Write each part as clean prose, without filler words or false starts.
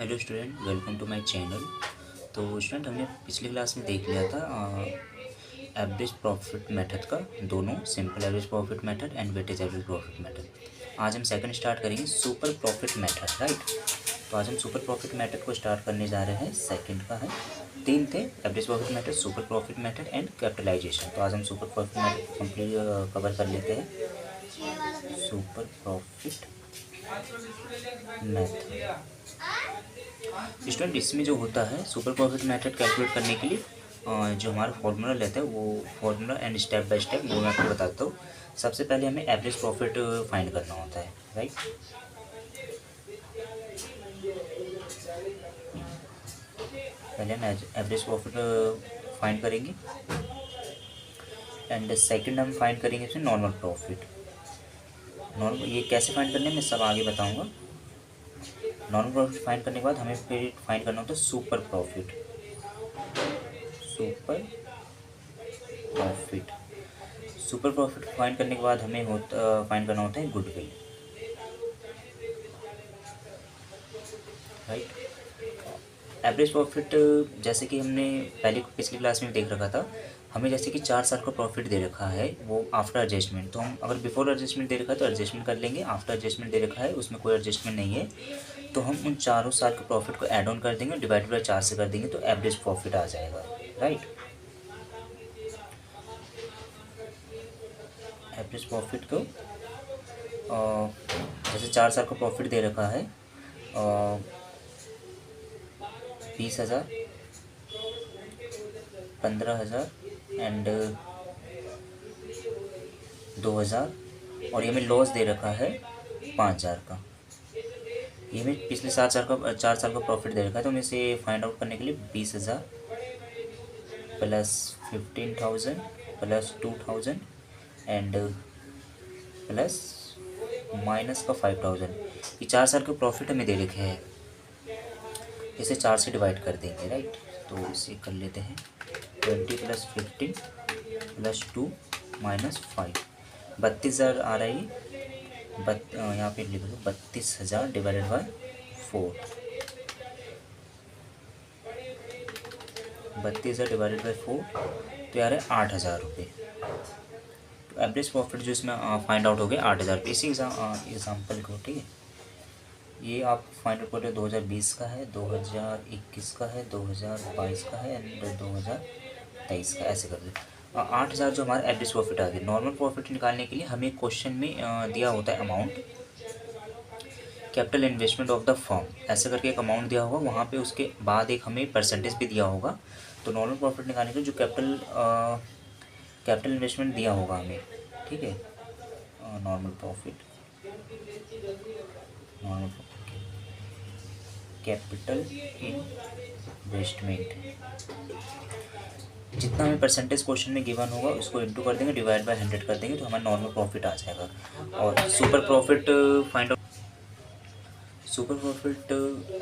Hello student, welcome to my channel. तो student, हमने पिछली क्लास में देख लिया था एवरेज प्रॉफिट मेथड का, दोनों simple average profit method and weightage average profit method. आज हम सेकंड स्टार्ट करेंगे सुपर प्रॉफिट मेथड, राइट। तो आज हम सुपर प्रॉफिट मेथड को स्टार्ट करने जा रहे हैं। सेकंड का है, तीन थे, average profit method, super profit method and capitalisation. तो आज हम super profit method complete cover कर लेते हैं। सुपर प्रॉफिट मेथड स्टूडेंट, इसमें जो होता है सुपर प्रॉफिट मेथड कैलकुलेट करने के लिए जो हमारा फॉर्मूला लेता है वो formula and step by step वो मैं आपको बताता हूँ। सबसे पहले हमें एवरेज प्रॉफिट फाइंड करना होता है, राइट। पहले हम एवरेज प्रॉफिट फाइंड करेंगे एंड सेकंड हम फाइंड करेंगे इसमें नॉर्मल प्रॉफिट। नॉर्मल ये कैसे फाइंड करने मैं सब आगे बताऊँगा। नॉर्मल प्रॉफिट फाइंड करने के बाद हमें फिर फाइंड करना होता है super profit. Super profit find करने के बाद हमें फाइंड करना होता है गुडविल, राइट। एवरेज प्रॉफिट जैसे कि हमने पहले पिछली क्लास में देख रखा था, हमें जैसे कि 4 साल का प्रॉफिट दे रखा है वो आफ्टर एडजस्टमेंट। तो हम अगर बिफोर एडजस्टमेंट दे रखा है तो एडजस्टमेंट कर लेंगे, आफ्टर एडजस्टमेंट दे रखा है उसमें कोई एडजस्टमेंट नहीं है तो हम उन चारों साल के प्रॉफिट को ऐड ऑन कर देंगे, डिवाइडेड बाई 4 से कर देंगे तो एवरेज प्रॉफिट आ जाएगा, राइट। एवरेज प्रॉफिट को जैसे 4 साल का प्रॉफिट दे रखा है 20,000, 15,000 एंड 2,000, और ये हमें लॉस दे रखा है 5,000 का। ये हमें पिछले 4 साल का प्रॉफिट दे रखा है, तो हमें इसे फाइंड आउट करने के लिए 20,000 plus 15,000 plus 2,000 and plus minus का 5,000, ये 4 साल के प्रॉफिट हमें दे रखे हैं। इसे 4 से डिवाइड कर देंगे, राइट। तो इसे कर लेते हैं 20 प्लस 15 प्लस 2 माइनस 5, 32,000 आ रहा है। यहाँ पे लिख दो 32,000 डिवाइडेड बाई 4, 32,000 डिवाइडेड बाई 4 तो यार है 8,000 रुपये। तो एवरेज प्रॉफिट जो इसमें फाइंड आउट हो गया 8,000 रुपये। इसी एग्जाम्पल को, ठीक है, ये आप फाइंड आउट करें 2020 का है, 2021 का है, 2022 का है एंड 2023 का, ऐसे कर दे। 8,000 जो हमारा एवरेज प्रॉफिट आ गया। नॉर्मल प्रॉफिट निकालने के लिए हमें क्वेश्चन में दिया होता है amount, capital investment of the firm, ऐसे करके एक अमाउंट दिया होगा, वहाँ पे उसके बाद एक हमें परसेंटेज भी दिया होगा। तो नॉर्मल प्रॉफिट निकालने के लिए जो कैपिटल इन्वेस्टमेंट दिया होगा हमें, ठीक है, नॉर्मल प्रॉफिट कैपिटल इन्वेस्टमेंट, जितना हमें परसेंटेज क्वेश्चन में गिवन होगा उसको इंटू कर देंगे, डिवाइड बाय 100 कर देंगे तो हमारा नॉर्मल प्रॉफिट आ जाएगा। और सुपर प्रॉफिट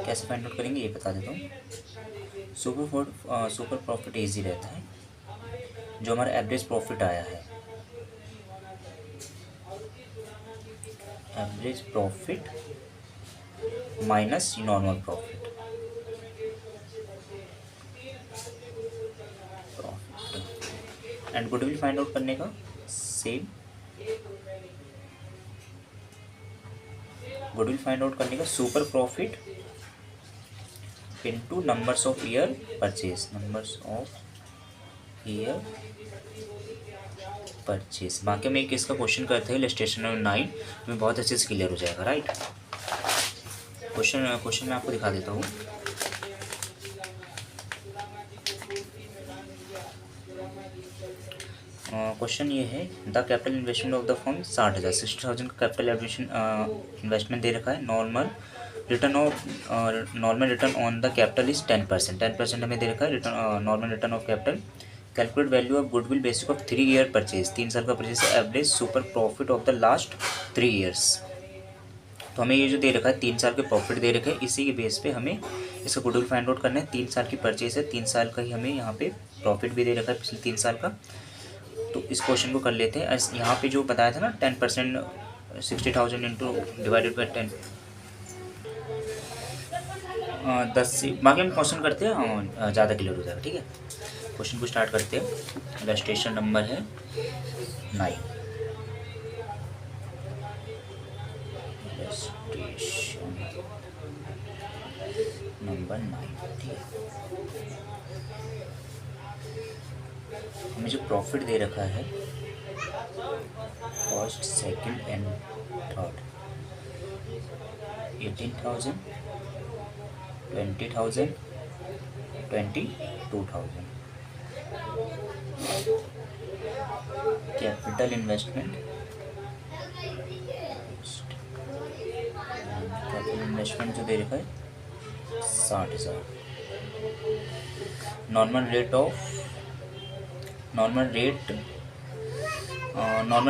कैसे फाइंड आउट करेंगे ये बता देता हूँ। सुपर प्रॉफिट ईजी रहता है। जो हमारा एवरेज प्रॉफिट आया है, average profit minus normal profit, and goodwill find out करने का सेम, गुडविल फाइंड आउट करने का super profit into numbers of year purchase, numbers of year purchase. बाकी हम एक इसका क्वेश्चन करते हैं इलस्ट्रेशन नंबर 9 में, बहुत अच्छे से क्लियर हो जाएगा, राइट। क्वेश्चन मैं आपको दिखा देता हूँ। क्वेश्चन ये है, the capital investment of the firm 60,000, 60,000 का कैपिटल इन्वेस्टमेंट दे रखा है। Normal return on the capital is 10%, 10% हमें दे रखा है return, normal return of capital. Calculate value of goodwill basis of 3 year purchase, 3 साल का purchase, average super profit of the last 3 years. तो हमें ये जो दे रखा है 3 साल के प्रॉफिट दे रखे हैं, इसी के बेस पे हमें इसका गुडविल फाइंड आउट करना है। 3 साल की परचेज है, 3 साल का ही हमें यहाँ पे प्रॉफिट भी दे रखा है पिछले 3 साल का। तो इस क्वेश्चन को कर लेते हैं। यहाँ पे जो बताया था ना 10%, 60,000 इंटू डिवाइडेड बाई 10, 10 से बाकी हम क्वेश्चन करते हैं, ज़्यादा क्लियर हो जाएगा। ठीक है, क्वेश्चन को स्टार्ट करते हैं। इलस्ट्रेशन नंबर है 9। Illustration number 9। ठीक है, हमें जो प्रॉफिट दे रखा है first, second and third, 18,000, 20,000, 22,000। Capital investment, capital investment जो दे रखा है 60,000। नॉर्मल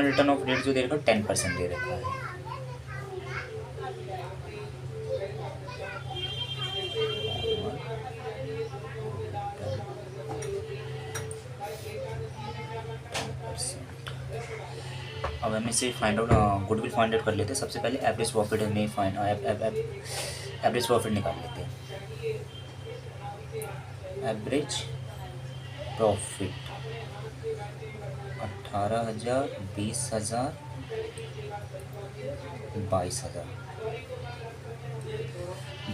रिटर्न ऑफ रेट जो दे रखा है 10% दे रखा है। अब हमें से find out goodwill find out कर लेते हैं। सबसे पहले एवरेज प्रॉफिट हमें एवरेज प्रॉफिट निकाल लेते हैं। एवरेज प्रॉफिट 18,000, 20,000, 22,000,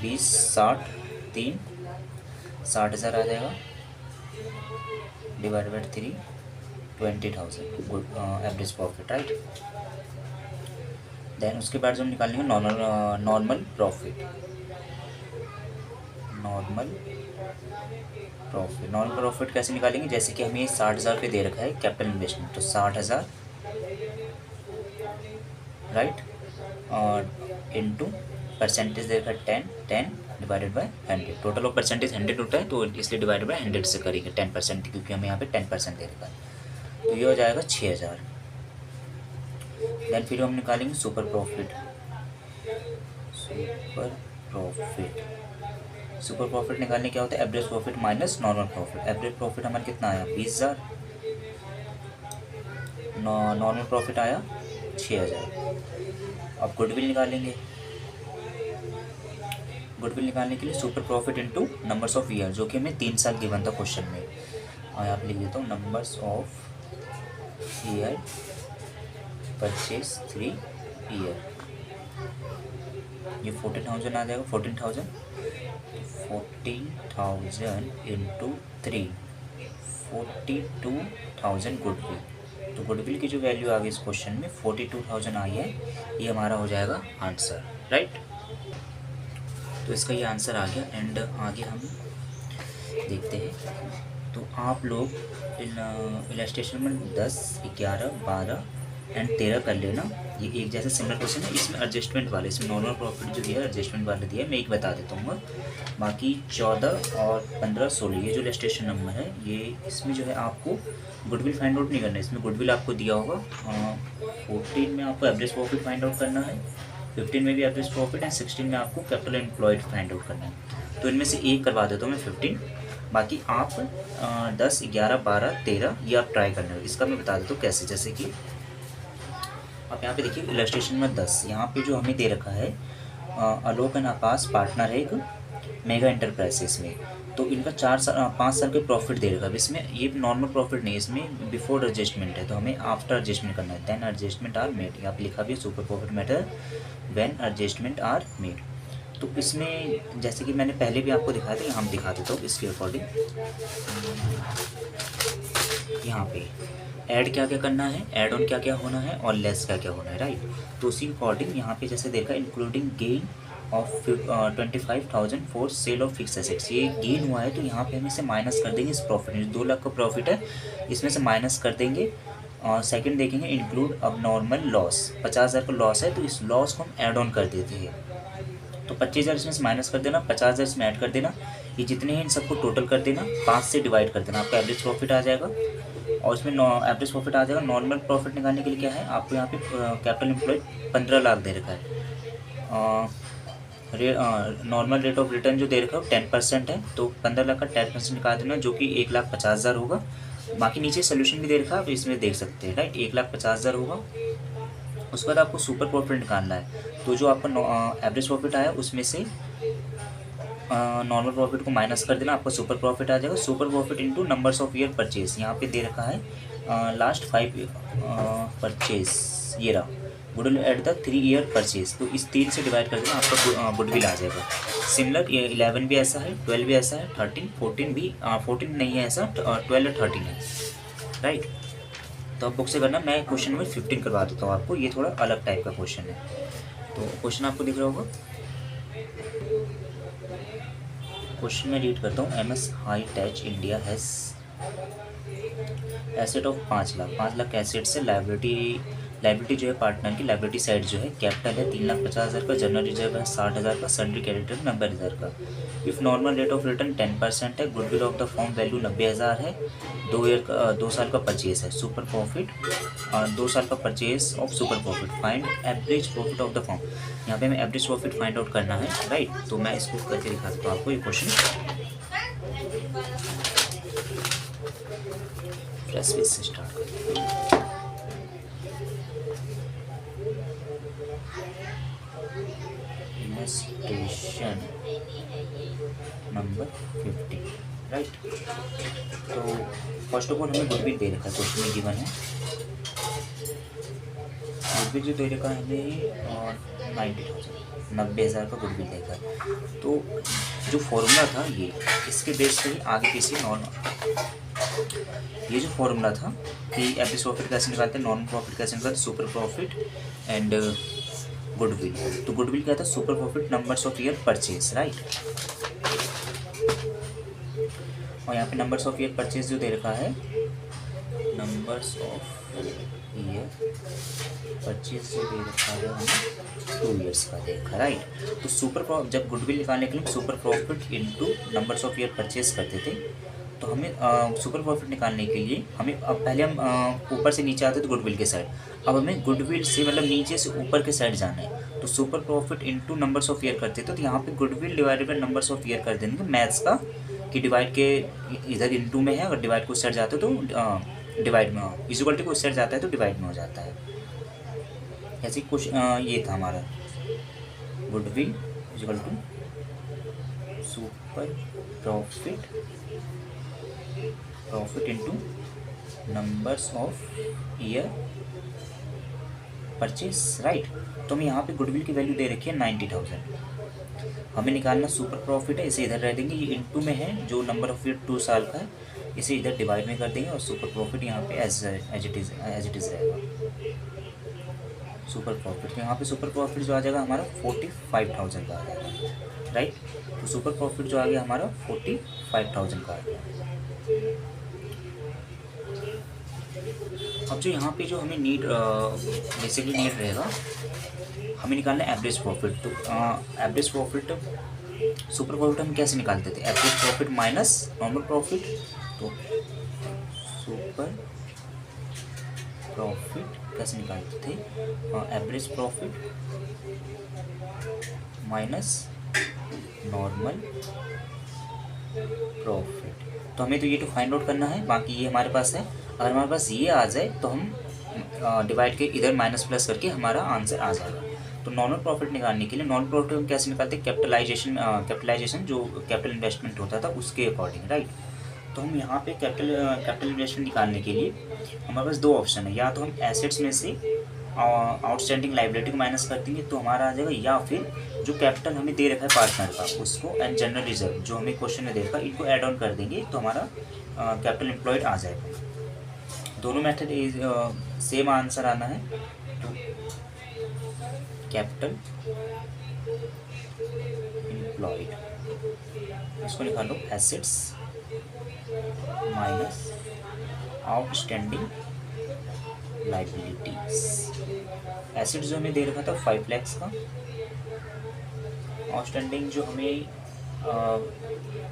20, 60, 3, 60,000 आ जाएगा, divide by 3, 20,000 good average profit, right. Then उसके बाद जो हम निकालेंगे नॉर्मल प्रॉफिट। नॉर्मल प्रॉफिट कैसे निकालेंगे? जैसे कि हमें 60,000 रुपये दे रखा है कैपिटल इन्वेस्टमेंट, तो 60,000 राइट, और इनटू परसेंटेज दे रखा है 10 divided by 100। Total of percentage 100 होता है, तो इसलिए डिवाइडेड बाय 100 से करेंगे 10%, क्योंकि हमें यहाँ पे 10% दे रखा है। तो ये हो जाएगा 6,000। देन फिर हम निकालेंगे सुपर प्रॉफिट। सुपर प्रॉफिट निकालने क्या होता है? Average profit minus normal profit. Average profit हमारा कितना आया? 20,000। नॉर्मल प्रॉफिट आया 6,000। अब गुडविल निकालेंगे। गुडविल निकालने के लिए super profit into numbers of year, जो कि हमें 3 साल गिवन था क्वेश्चन में। और यहाँ पे लिख देता हूँ numbers of year purchase 3 year. ये 14,000 आ जाएगा। 14,000 इंटू 3, 42,000 गुडविल। तो गुडविल की जो वैल्यू आ गई इस क्वेश्चन में 42,000 आई है। ये हमारा हो जाएगा आंसर, राइट। तो इसका ये आंसर आ गया। एंड आगे हम देखते हैं। तो आप लोग इलस्ट्रेशन में 10, 11, 12 एंड 13 कर लेना। ये एक जैसे सिमिलर क्वेश्चन है। इसमें एडजस्टमेंट वाले, इसमें नॉर्मल प्रॉफिट जो दिया है एडजस्टमेंट वाले दिया है, मैं एक बता देता हूँ। बाकी 14 और 15, 16 ये जो इलस्ट्रेशन नंबर है, ये इसमें जो है आपको गुडविल फाइंड आउट नहीं करना है। इसमें गुडविल आपको दिया होगा। 14 में आपको एवरेज प्रॉफिट फाइंड आउट करना है, 15 में भी एवरेज प्रॉफिट है, 16 में आपको कैपिटल एम्प्लॉयड फाइंड आउट करना है। तो इनमें से एक करवा देता हूँ मैं 15। बाकी आप 10, 11, 12, 13 ये आप ट्राई करना है। इसका मैं बता देता हूँ कैसे। जैसे कि आप यहाँ पे देखिए इलस्ट्रेशन में 10, यहाँ पे जो हमें दे रखा है आलोक एंड आकाश पार्टनर है एक मेगा एंटरप्राइजेस में। तो इनका 5 साल के प्रॉफिट दे रखा है। इसमें ये नॉर्मल प्रॉफिट नहीं है, इसमें बिफोर एडजस्टमेंट है, तो हमें आफ्टर एडजस्टमेंट करना है। Then adjustment are made. यहाँ पे लिखा भी super profit matter when adjustment are made. तो इसमें जैसे कि मैंने पहले भी आपको दिखाया था, हम दिखा देता हूँ इसके अकॉर्डिंग। यहाँ पे ऐड क्या क्या करना है, ऐड ऑन क्या क्या होना है, और लेस क्या क्या होना है, राइट। तो उसी अकॉर्डिंग यहाँ पे जैसे देखा including gain of 25,000 for sale of fix assets. ये गेन हुआ है, तो यहाँ पे हम इसे माइनस कर देंगे इस प्रॉफिट में। 2 लाख का प्रॉफिट है, इसमें से माइनस कर देंगे। और सेकंड देखेंगे इंक्लूड अब नॉर्मल लॉस, 50,000 का लॉस है, तो इस लॉस को हम ऐड ऑन कर देते हैं। तो 25,000 इसमें से माइनस कर देना, 50,000 इसमें ऐड कर देना। ये जितने हैं इन सबको टोटल कर देना, 5 से डिवाइड कर देना, आपका एवरेज प्रॉफिट आ जाएगा। और इसमें एवरेज प्रॉफिट आ जाएगा। नॉर्मल प्रॉफिट निकालने के लिए क्या है, आपको यहाँ पे कैपिटल एम्प्लॉयड 15 लाख दे रखा है। नॉर्मल रेट ऑफ रिटर्न जो दे रखा है 10% है, तो 15 लाख का 10% निकाल देना, जो कि 1,50,000 होगा। बाकी नीचे सोल्यूशन भी दे रखा है, आप इसमें देख सकते हैं, राइट। 1,50,000 होगा। उसके बाद आपको सुपर प्रॉफिट निकालना है। तो जो आपका एवरेज प्रॉफिट आया उसमें से नॉर्मल प्रॉफिट को माइनस कर देना, आपका सुपर प्रॉफिट आ जाएगा। Super profit into numbers of year purchase, यहाँ पे दे रखा है लास्ट 5 परचेज, ये रहा goodwill at the 3 year purchase, तो इस 3 से डिवाइड कर देना, आपका गुडविल आ जाएगा। सिमिलर ये 11 भी ऐसा है, 12 भी ऐसा है, 13 14 भी 14 नहीं है ऐसा, 12 और 13 है, राइट। तो अब बुक से करना, मैं क्वेश्चन नंबर 15 करवा देता हूँ आपको, ये थोड़ा अलग टाइप का क्वेश्चन है। तो क्वेश्चन आपको दिख रहा होगा, क्वेश्चन में रीड करता हूँ। MS hitech India has asset of 5 lakh asset से लाइबिलिटी जो है पार्टनर की लाइबिलिटी साइड जो है कैपिटल है 3,50,000 का, जनरल रिजर्व है 60,000 का, सन्ड्री क्रेडिटर 90,000 का। If normal rate of return 10% है, goodwill of the form value 90,000 है, 2 साल का परचेज है, सुपर प्रॉफिट 2 साल का purchase of super profit, find average profit of the form. यहाँ पे हमें एवरेज प्रॉफिट फाइंड आउट करना है, राइट। तो मैं इसको करके दिखा देता हूँ आपको ये क्वेश्चन। फ्रेश पेज से स्टार्ट करते हैं। Illustration number 50, right. तो फर्स्ट ऑफ ऑल हमें गुडविल दे रखा है, क्वेश्चन में गिवन है गुडविल जो दे रखा है हमें, और 90,000 का गुडविल देखा है। तो जो फॉर्मूला था ये, इसके बेस पे आगे पीछे नॉर्मल, ये जो फॉर्मूला था कि एवरेज प्रॉफिट कैसे निकालते हैं, नॉर्मल प्रॉफिट कैसे निकालते हैं, सुपर प्रॉफिट एंड गुडविल। तो गुडविल क्या था, super profit numbers of year purchase, right. और यहाँ पे नंबर्स ऑफ ईयर परचेज जो दे रखा है, नंबर्स ऑफ ईयर परचेज जो दे रखा है हमें 2 ईयर्स का दे रखा है, राइट। तो सुपर जब गुडविल निकालने के लिए super profit into numbers of year purchase करते थे, तो हमें सुपर प्रॉफिट निकालने के लिए हमें अब पहले हम ऊपर से नीचे आते थे गुडविल के साइड, अब हमें गुडविल से मतलब नीचे से ऊपर के साइड जाना है। तो super profit into numbers of year करते थे, तो यहाँ पे goodwill divided by numbers of year कर देंगे मैथ्स का, कि डिवाइड के इधर इंटू में है, अगर डिवाइड को उस साइड जाते हो तो डिवाइड में, इक्वल टू को उस साइड जाता है तो डिवाइड में हो जाता है। ऐसे कुछ ये था हमारा goodwill equal to super profit into numbers of year purchase, right. तो हम यहाँ पे गुडविल की वैल्यू दे रखी है 90,000, हमें निकालना सुपर प्रॉफिट है, इसे इधर रह देंगे, ये इंटू में है जो नंबर ऑफ ईयर 2 साल का है, इसे इधर डिवाइड में कर देंगे, और सुपर प्रॉफिट यहाँ पे एज इट इज़ रहेगा सुपर प्रॉफिट। तो यहाँ पे सुपर प्रॉफिट जो आ जाएगा हमारा 45,000 का आ जाएगा, राइट। तो सुपर प्रॉफिट जो आ गया हमारा 45,000 का आ गया। अब जो यहाँ पे जो हमें बेसिकली नीड रहेगा, हमें निकालना है एवरेज प्रॉफिट। तो एवरेज प्रॉफिट, सुपर प्रॉफिट हम कैसे निकालते थे, average profit minus normal profit. तो सुपर प्रॉफिट कैसे निकालते थे, average profit minus normal profit. तो हमें तो ये तो फाइंड आउट करना है, बाकी ये हमारे पास है। अगर हमारे पास ये आ जाए तो हम डिवाइड के इधर माइनस प्लस करके हमारा आंसर आ जाएगा। तो नॉर्मल प्रॉफिट निकालने के लिए, नॉर्मल प्रॉफिट हम कैसे निकालते हैं, कैपिटलाइजेशन जो कैपिटल इन्वेस्टमेंट होता था उसके अकॉर्डिंग, राइट। तो हम यहाँ पे कैपिटल इन्वेस्टमेंट निकालने के लिए हमारे पास 2 ऑप्शन है, या तो हम एसेट्स में से आउटस्टैंडिंग लाइबिलिटी को माइनस कर देंगे तो हमारा आ जाएगा, या फिर जो कैपिटल हमें दे रखा है पार्टनर का उसको, एंड जनरल रिजर्व जो हमें क्वेश्चन में दे रखा है, इनको ऐड ऑन कर देंगे तो हमारा कैपिटल एम्प्लॉयड आ जाएगा। दोनों मेथड सेम आंसर आना है। तो कैपिटल एम्प्लॉयड, इसको निकाल लो, assets minus outstanding liabilities. Assets जो हमें दे रखा था 5 लाख का, आउटस्टैंडिंग जो हमें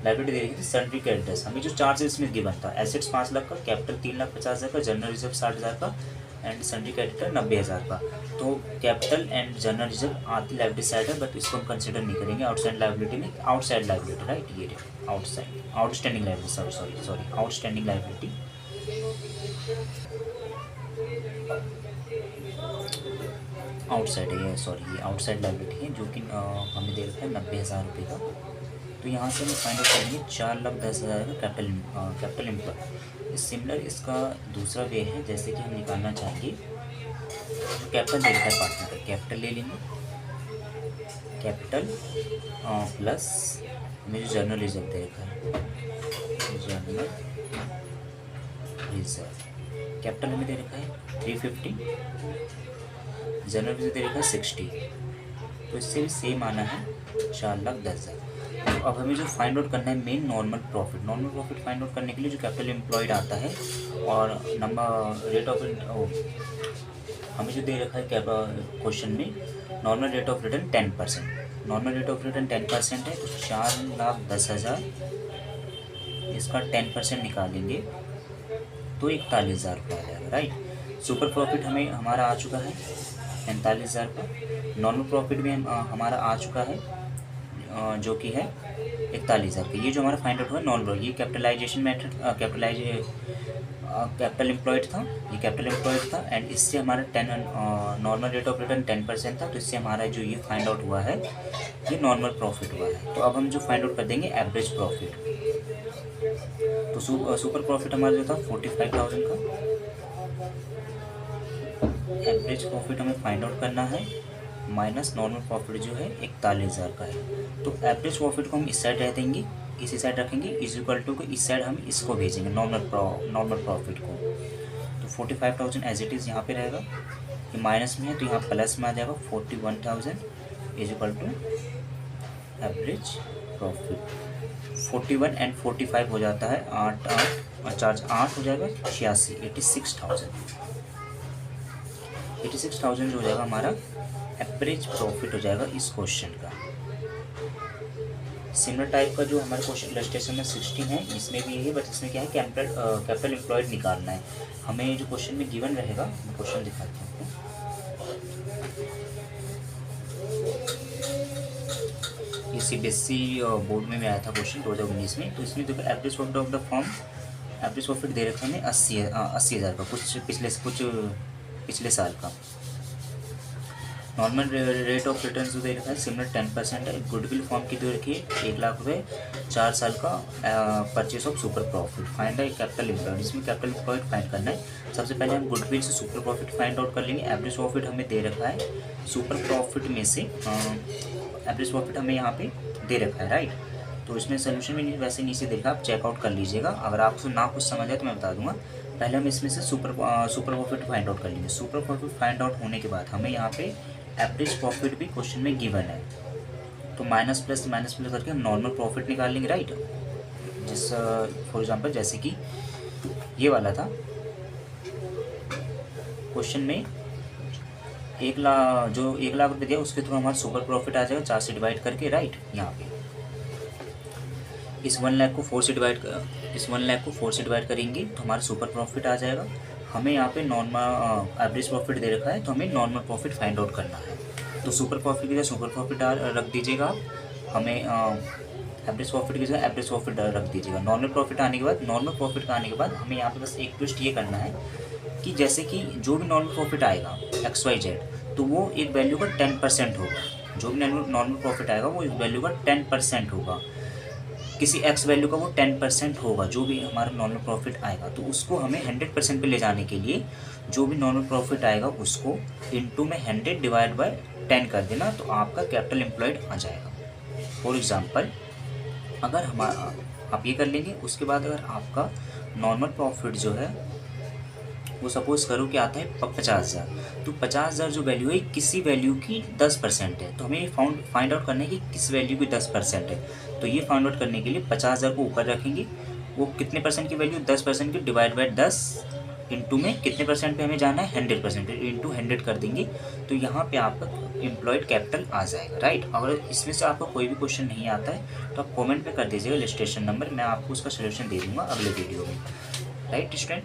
लाइबिलिटी दे रखी थी सन्ड्री क्रेडिटर्स, हमें जो चार्जेस में गिवन था, एसेट्स 5 लाख का, कैपिटल 3,50,000 का, जनरल रिजर्व 60,000 का, एंड सन्ड्री क्रेडिटर 90,000 का। तो कैपिटल एंड जनरल रिजर्व आती लाइबिलिटी साइड है, बट इसको हम कंसिडर नहीं करेंगे आउटसाइड लाइबिलिटी में, आउटसाइड लाइबिलिटी, राइट। ये outstanding liability, sorry outstanding liability. Outside है ये, सॉरी ये आउटसाइड लाइबिलिटी है, जो कि हमें दे रखा है 90,000 रुपये का। तो यहाँ से हम फाइंड आउट करेंगे 4,10,000 का कैपिटल एम्प्लॉय। सिमिलर इसका दूसरा वे है, जैसे कि हम निकालना चाहेंगे जो कैपिटल दे रखा है पार्टनर का, कैपिटल ले लेंगे, कैपिटल प्लस हमें जो जर्नल रिजर्व दे रखा है, जर्नल रिजर्व कैपिटल हमें दे रखा है 350, जनरल रिजर्व दे रखा है 60, तो इससे भी सेम आना है 4,10,000। तो अब हमें जो फाइंड आउट करना है main normal profit find out करने के लिए जो कैपिटल एम्प्लॉयड आता है और नंबर रेट ऑफ हमें जो दे रखा है क्वेश्चन में normal rate of return 10%, normal rate of return 10% है, तो 4,10,000 इसका 10% निकालेंगे तो 41,000 रुपये आ जाएगा, राइट। सुपर प्रॉफिट हमें हमारा आ चुका है 45,000 का, नॉर्मल प्रॉफिट भी हमारा आ चुका है जो कि है 41,000 का। ये जो हमारा फाइंड आउट हुआ नॉर्मल, ये कैपिटलाइजेशन मेथड कैपिटल एम्प्लॉयड था, ये कैपिटल एम्प्लॉयड था एंड इससे हमारा नॉर्मल रेट ऑफ रिटर्न 10% था, तो इससे हमारा जो ये फाइंड आउट हुआ है ये नॉर्मल प्रॉफिट हुआ है। तो अब हम जो फाइंड आउट कर देंगे एवरेज प्रॉफिट, तो सुपर प्रॉफिट हमारा जो था 45,000 का, एवरेज प्रॉफिट हमें फाइंड आउट करना है माइनस नॉर्मल प्रॉफिट जो है 41,000 का है। तो एवरेज प्रॉफिट को हम इस साइड रह देंगे, इसी साइड रखेंगे, इज इक्वल टू को इस साइड हम इसको भेजेंगे नॉर्मल प्रॉफिट को। तो 45,000 एज इट इज़ यहाँ पे रहेगा, ये माइनस में है तो यहाँ प्लस में आ जाएगा 41,000 is equal to average profit. 41 and 45 हो जाता है 8 हो जाएगा 86, 86,000 जो हो जाएगा हमारा एवरेज प्रॉफिट हो जाएगा इस क्वेश्चन का। सिमिलर टाइप का जो हमारे क्वेश्चन इलस्ट्रेशन में 16 है, इसमें भी यही, बट इसमें क्या है कैपिटल एम्प्लॉयड निकालना है हमें। जो क्वेश्चन में गिवन रहेगा, मैं क्वेश्चन दिखाता हूँ आपको। ये CBSE बोर्ड में आया था क्वेश्चन 2019 में। तो इसमें देखो average profit of the firm, average profit दे रखा है 80,000 का, कुछ पिछले साल का। नॉर्मल रेट ऑफ रिटर्न जो दे रखा है सिमिलर 10% है। गुडविल फॉर्म की दे रखी है 1 लाख रुपये, 4 साल का purchase of super profit. Find है कैपिटल एम्प्लॉयड, इसमें कैपिटल एम्प्लॉयड फाइंड करना है। सबसे पहले हम गुडविल से सुपर प्रॉफिट फाइंड आउट कर लेंगे। एवरेज प्रॉफिट हमें दे रखा है, सुपर प्रॉफिट में से एवरेज प्रॉफिट हमें यहाँ पे दे रखा है, राइट। तो इसमें सोल्यूशन में वैसे नीचे देखा, आप चेकआउट कर लीजिएगा। अगर आपको ना कुछ समझ आए तो मैं बता दूंगा। पहले हम इसमें से सुपर प्रॉफिट फाइंड आउट कर लेंगे। सुपर प्रॉफिट फाइंड आउट होने के बाद हमें यहाँ पे एवरेज प्रॉफिट भी क्वेश्चन में गिवन है, तो माइनस प्लस करके हम नॉर्मल प्रॉफिट निकाल लेंगे, राइट। जिस फॉर एग्जांपल जैसे कि ये वाला था क्वेश्चन में 1 लाख रुपये दिया, उसके थ्रू हमारा सुपर प्रॉफिट आ जाएगा 4 से डिवाइड करके, राइट। यहाँ पे इस 1 लाख को 4 से डिवाइड करेंगे तो हमारा सुपर प्रॉफिट आ जाएगा। हमें यहाँ पे नॉर्मल एवरेज प्रॉफिट दे रखा है, तो हमें नॉर्मल प्रॉफिट फाइंड आउट करना है। तो सुपर प्रॉफिट की जगह सुपर प्रॉफिट रख दीजिएगा आप, हमें एवरेज प्रॉफिट की जगह एवरेज प्रॉफिट रख दीजिएगा। नॉर्मल प्रॉफिट आने के बाद हमें यहाँ पे बस एक ट्विस्ट ये करना है कि जैसे कि जो भी नॉर्मल प्रॉफिट आएगा XYZ, तो वो एक वैल्यू का 10% होगा। जो भी नॉर्मल प्रॉफिट आएगा वो एक वैल्यू का 10% होगा, किसी x वैल्यू का वो 10% होगा। जो भी हमारा नॉर्मल प्रॉफिट आएगा तो उसको हमें 100% पे ले जाने के लिए जो भी नॉर्मल प्रॉफिट आएगा उसको इनटू में 100 डिवाइड बाय 10 कर देना, तो आपका कैपिटल एम्प्लॉयड आ जाएगा। फॉर एग्जांपल अगर आप ये कर लेंगे, उसके बाद अगर आपका नॉर्मल प्रॉफिट जो है वो सपोज़ करो कि आता है 50,000, तो 50,000 जो वैल्यू है किसी वैल्यू की 10% है। तो हमें फाइंड आउट करना है कि किस वैल्यू की 10% है। तो ये फाइंड आउट करने के लिए 50,000 को ऊपर रखेंगे, वो कितने परसेंट की वैल्यू 10% की डिवाइड बाय 10 इंटू में कितने परसेंट पे हमें जाना है 100%, इंटू 100 कर देंगे, तो यहाँ पे आपका एम्प्लॉयड कैपिटल आ जाएगा, राइट। अगर इसमें से आपको कोई भी क्वेश्चन नहीं आता है तो आप कमेंट में कर दीजिएगा इलस्ट्रेशन नंबर, मैं आपको उसका सोल्यूशन दे दूँगा अगले वीडियो में, राइट स्टूडेंट।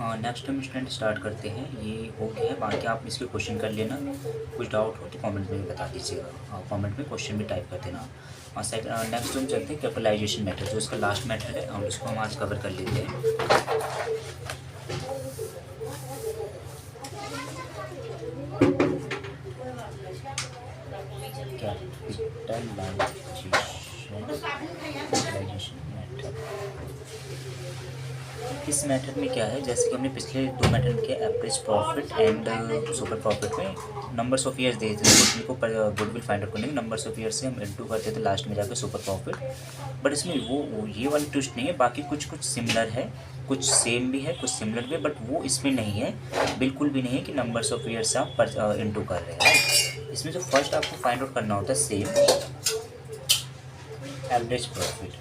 नेक्स्ट हम स्टूडेंट स्टार्ट करते हैं। ये हो गया है, बाकी आप इसके क्वेश्चन कर लेना। कुछ डाउट हो तो कमेंट में बता दीजिएगा, कमेंट में क्वेश्चन भी टाइप कर देना। और नेक्स्ट हम चलते हैं कैपिटलाइजेशन मेथड, जो इसका लास्ट मेथड है, हम इसको हम आज कवर कर लेते हैं। Capitalisation capitalisation method. इस मेथड में क्या है, जैसे कि हमने पिछले 2 मेथड के average profit and super profit में नंबर्स ऑफ ईयर्स देते थे, उनको गुडविल फाइंड आउट करने के नंबर्स ऑफ ईयर्स से हम इनटू करते थे लास्ट में जाकर सुपर प्रॉफिट। बट इसमें वो ये वाली ट्विस्ट नहीं है, बाकी कुछ कुछ सिमिलर है, कुछ सेम भी है, कुछ सिमिलर भी है, बट वो इसमें नहीं है, बिल्कुल भी नहीं है कि नंबर्स ऑफ ईयर्स आप इनटू कर रहे हैं। इसमें जो फर्स्ट आपको फाइंड आउट करना होता है same average profit.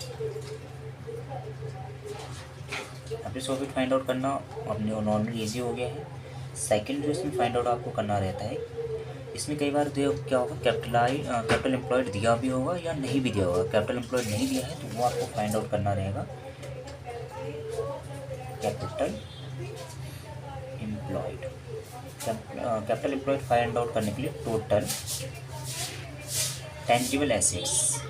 Average profit find out करना अपने नॉर्मली ईजी हो गया है। सेकंड जो इसमें फाइंड आउट आपको करना रहता है, इसमें कई बार क्या होगा, कैपिटल एम्प्लॉयड दिया भी होगा या नहीं भी दिया होगा। कैपिटल एम्प्लॉयड नहीं दिया है तो वो आपको फाइंड आउट करना रहेगा capital employed. Capital employed find out करने के लिए total tangible assets,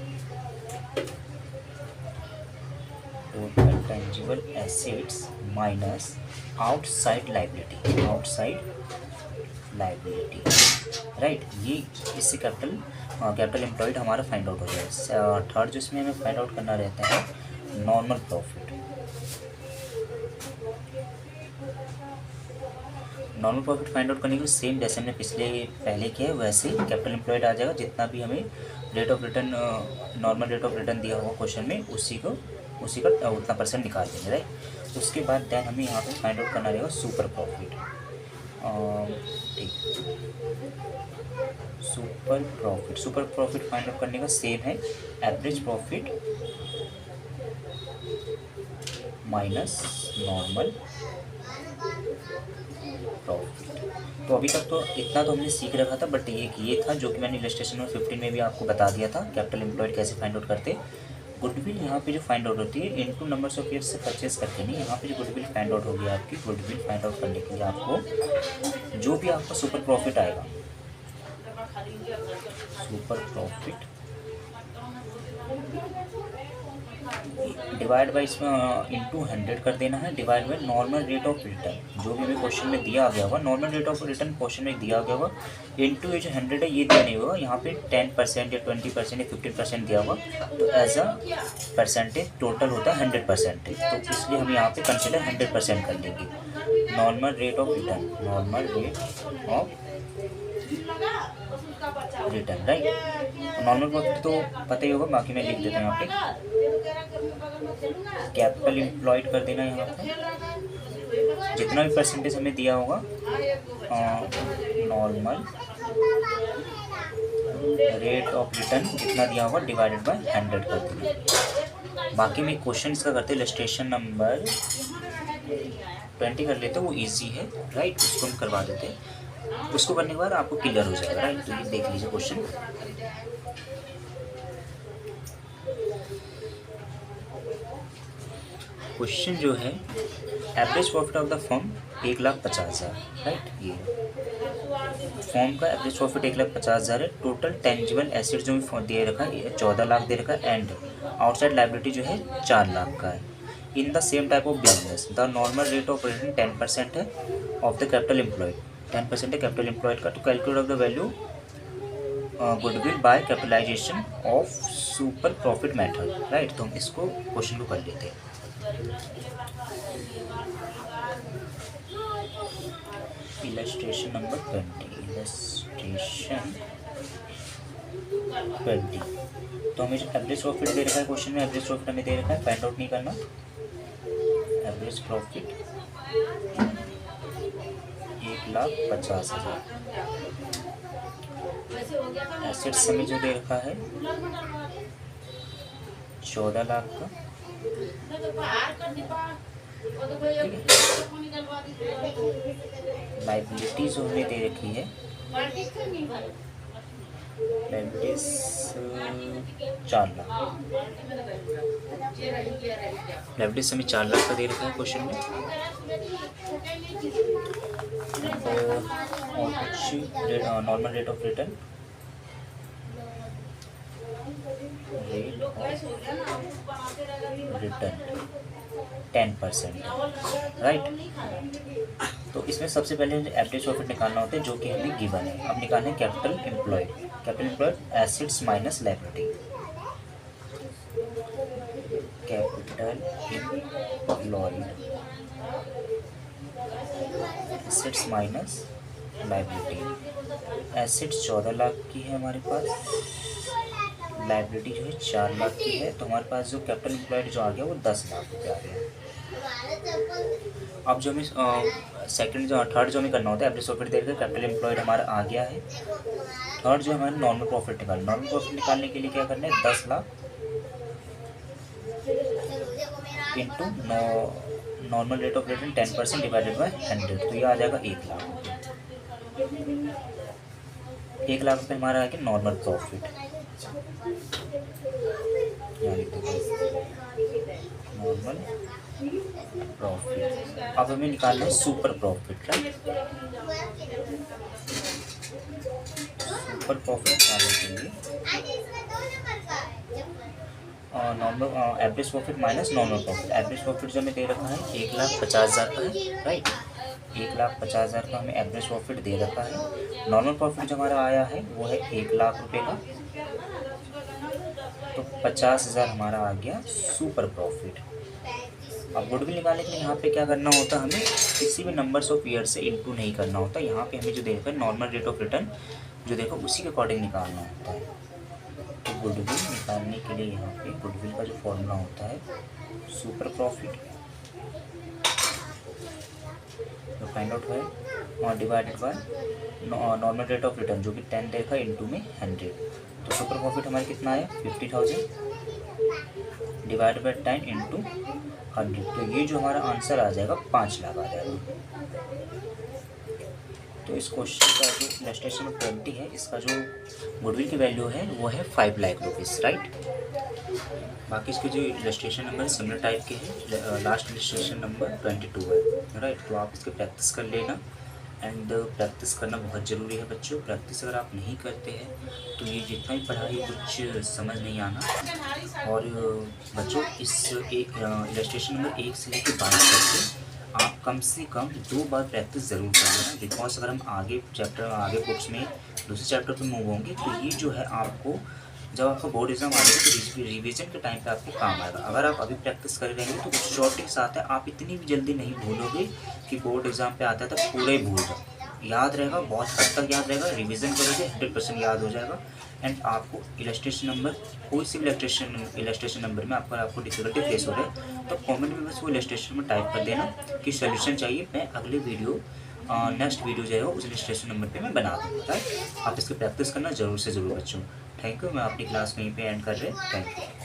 total tangible assets minus outside liability, right. ये इससे कैपिटल एम्प्लॉयड हमारा फाइंड आउट हो जाएगा। थर्ड जो इसमें हमें फाइंड आउट करना रहता है normal profit. Normal profit find out करने के लिए सेम जैसे हमने पहले किया है वैसे कैपिटल एम्प्लॉयड आ जाएगा। जितना भी हमें rate of return, normal rate of return दिया हुआ क्वेश्चन में, उसी का उतना परसेंट निकाल देंगे, राइट। उसके बाद देन हमें यहाँ पे फाइंड आउट करना रहेगा सुपर प्रॉफिट। ठीक, सुपर प्रॉफिट फाइंड आउट करने का सेम है average profit minus normal profit. तो अभी तक तो इतना तो हमने सीख रखा था, बट ये था जो कि मैंने इलस्ट्रेशन नंबर 15 में भी आपको बता दिया था कैपिटल एम्प्लॉयड कैसे फाइंड आउट करते। गुडविल यहाँ पे जो फाइंड आउट होती है इनटू नंबर्स ऑफ ईयर्स से परचेस करके नहीं, यहाँ पे जो गुडविल फाइंड आउट होगी आपकी, गुडविल फाइंड आउट करने के लिए आपको जो भी आपका सुपर प्रॉफिट आएगा, सुपर प्रॉफिट डिवाइड बाई इसमें इंटू 100 कर देना है, divide by normal rate of return जो भी हमें क्वेश्चन में दिया गया होगा। Normal rate of return question में दिया गया होगा, इंटू ये जो 100 है ये दिया नहीं होगा, यहाँ पे 10% या 20% या 15% दिया होगा, तो एज अ परसेंटेज टोटल होता है 100%, तो इसलिए हम यहाँ पे कंसिडर 100% कर लेंगे। Normal rate of return, normal rate of return, right. Normal profit तो पता ही होगा, बाकी मैं लिख देता हूँ यहाँ पे कैपिटल एम्प्लॉयड कर देना। यहाँ पे जितना भी परसेंटेज हमें दिया होगा नॉर्मल रेट ऑफ रिटर्न जितना दिया होगा डिवाइडेड बाय 100 कर देना। बाकी में क्वेश्चन इसका करते हैं, इलस्ट्रेशन नंबर 20 कर लेते हैं, वो इजी है, राइट। उसको हम करवा देते हैं, उसको करने के बाद आपको क्लियर हो जाएगा, राइट। तो ये देख लीजिए क्वेश्चन। क्वेश्चन जो है average profit of the firm 1,50,000, right. ये फर्म का एवरेज प्रॉफिट 1,50,000 है। टोटल टेंजिबल एसेट जो दे रखा है 14 लाख दे रखा है, एंड आउटसाइड लाइबिलिटी जो है 4 लाख का है। In the same type of business the normal rate of return 10% है ऑफ द कैपिटल एम्प्लॉयड, 10% है कैपिटल एम्प्लॉयड का। To calculate of the value goodwill by capitalisation of super profit method, right. तो हम इसको क्वेश्चन को कर लेते हैं। Illustration number 20, illustration 20। तो हमें जो एवरेज प्रॉफिट दे रखा है क्वेश्चन में, एवरेज प्रॉफिट हमें दे रखा है, फाइंड आउट नहीं करना। एवरेज प्रॉफिट 1,50,000, एसेट्स हमें जो दे रखा है 14 लाख का, लाइबिलिटीज जो हमें दे रखी है, लाइबिलिटीज 4 लाख, लाइबिलिटीज हमें 4 लाख का दे रखा है क्वेश्चन में। और कुछ normal rate of return, return 10%, right. तो इसमें सबसे पहले एवरेज प्रॉफिट निकालना होता है जो कि हमें गिवन है। अब निकालना है capital employed assets minus liability. Capital employed, assets minus liability. Assets 14 lakh की है हमारे पास, लाइबिलिटी जो है 4 लाख की है, तो हमारे पास जो कैपिटल एम्प्लॉयड जो आ गया वो 10 लाख रुपये आ गया। अब जो हमें थर्ड जो हमें करना होता है एवरेज प्रॉफिट देकर कैपिटल एम्प्लॉयड हमारा आ गया है। थर्ड जो हमारा नॉर्मल प्रॉफिट निकालना, नॉर्मल प्रॉफिट निकालने के लिए क्या करना है, 10 lakh into normal rate of return 10% divided by 100, तो ये आ जाएगा 1 लाख रुपये। 1 लाख रुपये हमारा आएगा नॉर्मल प्रॉफिट, नॉर्मल प्रॉफिट। अब हमें निकालना है super profit, right. Super profit निकालने के लिए normal average profit minus normal profit. Average profit जो हमें दे रखा है 1,50,000 का है, राइट। 1,50,000 का हमें एवरेज प्रॉफिट दे रखा है। नॉर्मल प्रॉफिट जो हमारा आया है वो है 1 लाख रुपये का, तो 50,000 हमारा आ गया सुपर प्रॉफिट। अब गुडविल निकालने के लिए यहाँ पे क्या करना होता है, हमें किसी भी नंबर्स ऑफ ईयर से इनटू नहीं करना होता। यहाँ पे हमें जो देखा है नॉर्मल रेट ऑफ रिटर्न जो देखो उसी के अकॉर्डिंग निकालना होता है। तो गुडविल निकालने के लिए यहाँ पे गुडविल का जो फॉर्मूला होता है सुपर प्रॉफिट जो फाइंड आउट है और divided by normal rate of return जो कि 10 देखा इंटू में 100। तो सुपर प्रॉफिट हमारे कितना आया 50,000 डिवाइड बाय 10 इंटू 100, तो ये जो हमारा आंसर आ जाएगा 5 लाख आ जाएगा। तो इस क्वेश्चन का जो इलस्ट्रेशन नंबर 20 है, इसका जो गुडविल की वैल्यू है वो है 5 लाख रुपीज़, राइट। बाकी इसके जो इलस्ट्रेशन नंबर सिमिलर टाइप के हैं, लास्ट इलस्ट्रेशन नंबर 22 है, राइट। तो आप इसके प्रैक्टिस कर लेना, एंड प्रैक्टिस करना बहुत ज़रूरी है बच्चों। प्रैक्टिस अगर आप नहीं करते हैं तो ये जितना ही पढ़ाई कुछ समझ नहीं आना। और बच्चों इस एक इलस्ट्रेशन नंबर 1 से लेकर 12 तक आप कम से कम 2 बार प्रैक्टिस ज़रूर कर लेना, बिकॉज अगर हम आगे बुक्स में दूसरे चैप्टर पे मूव होंगे तो ये जो है आपको जब आपका बोर्ड एग्जाम आ जाएगा तो रिवीजन के टाइम पे आपको काम आएगा। अगर आप अभी प्रैक्टिस कर रहेंगे तो कुछ शॉर्ट टिप्स आता है, आप इतनी भी जल्दी नहीं भूलोगे कि बोर्ड एग्जाम पे आता है तो पूरा ही भूल जाओ। याद रहेगा, बहुत हद तक याद रहेगा, रिवीजन करोगे 100% याद हो जाएगा। एंड आपको इलस्ट्रेशन नंबर कोई सी भी इलस्ट्रेशन नंबर में आपको डिफिकल्टी फेस हो रहा है तो कमेंट में बस वो इलस्ट्रेशन में टाइप कर देना कि सोल्यूशन चाहिए। मैं अगले वीडियो नेक्स्ट वीडियो जो है उस इलस्ट्रेशन नंबर पे मैं बना दूँगा, राइट। आप इसकी प्रैक्टिस करना ज़रूर से ज़रूर बच्चों। Thank you. मैं अपनी क्लास वहीं पे एंड कर रहे, थैंक यू।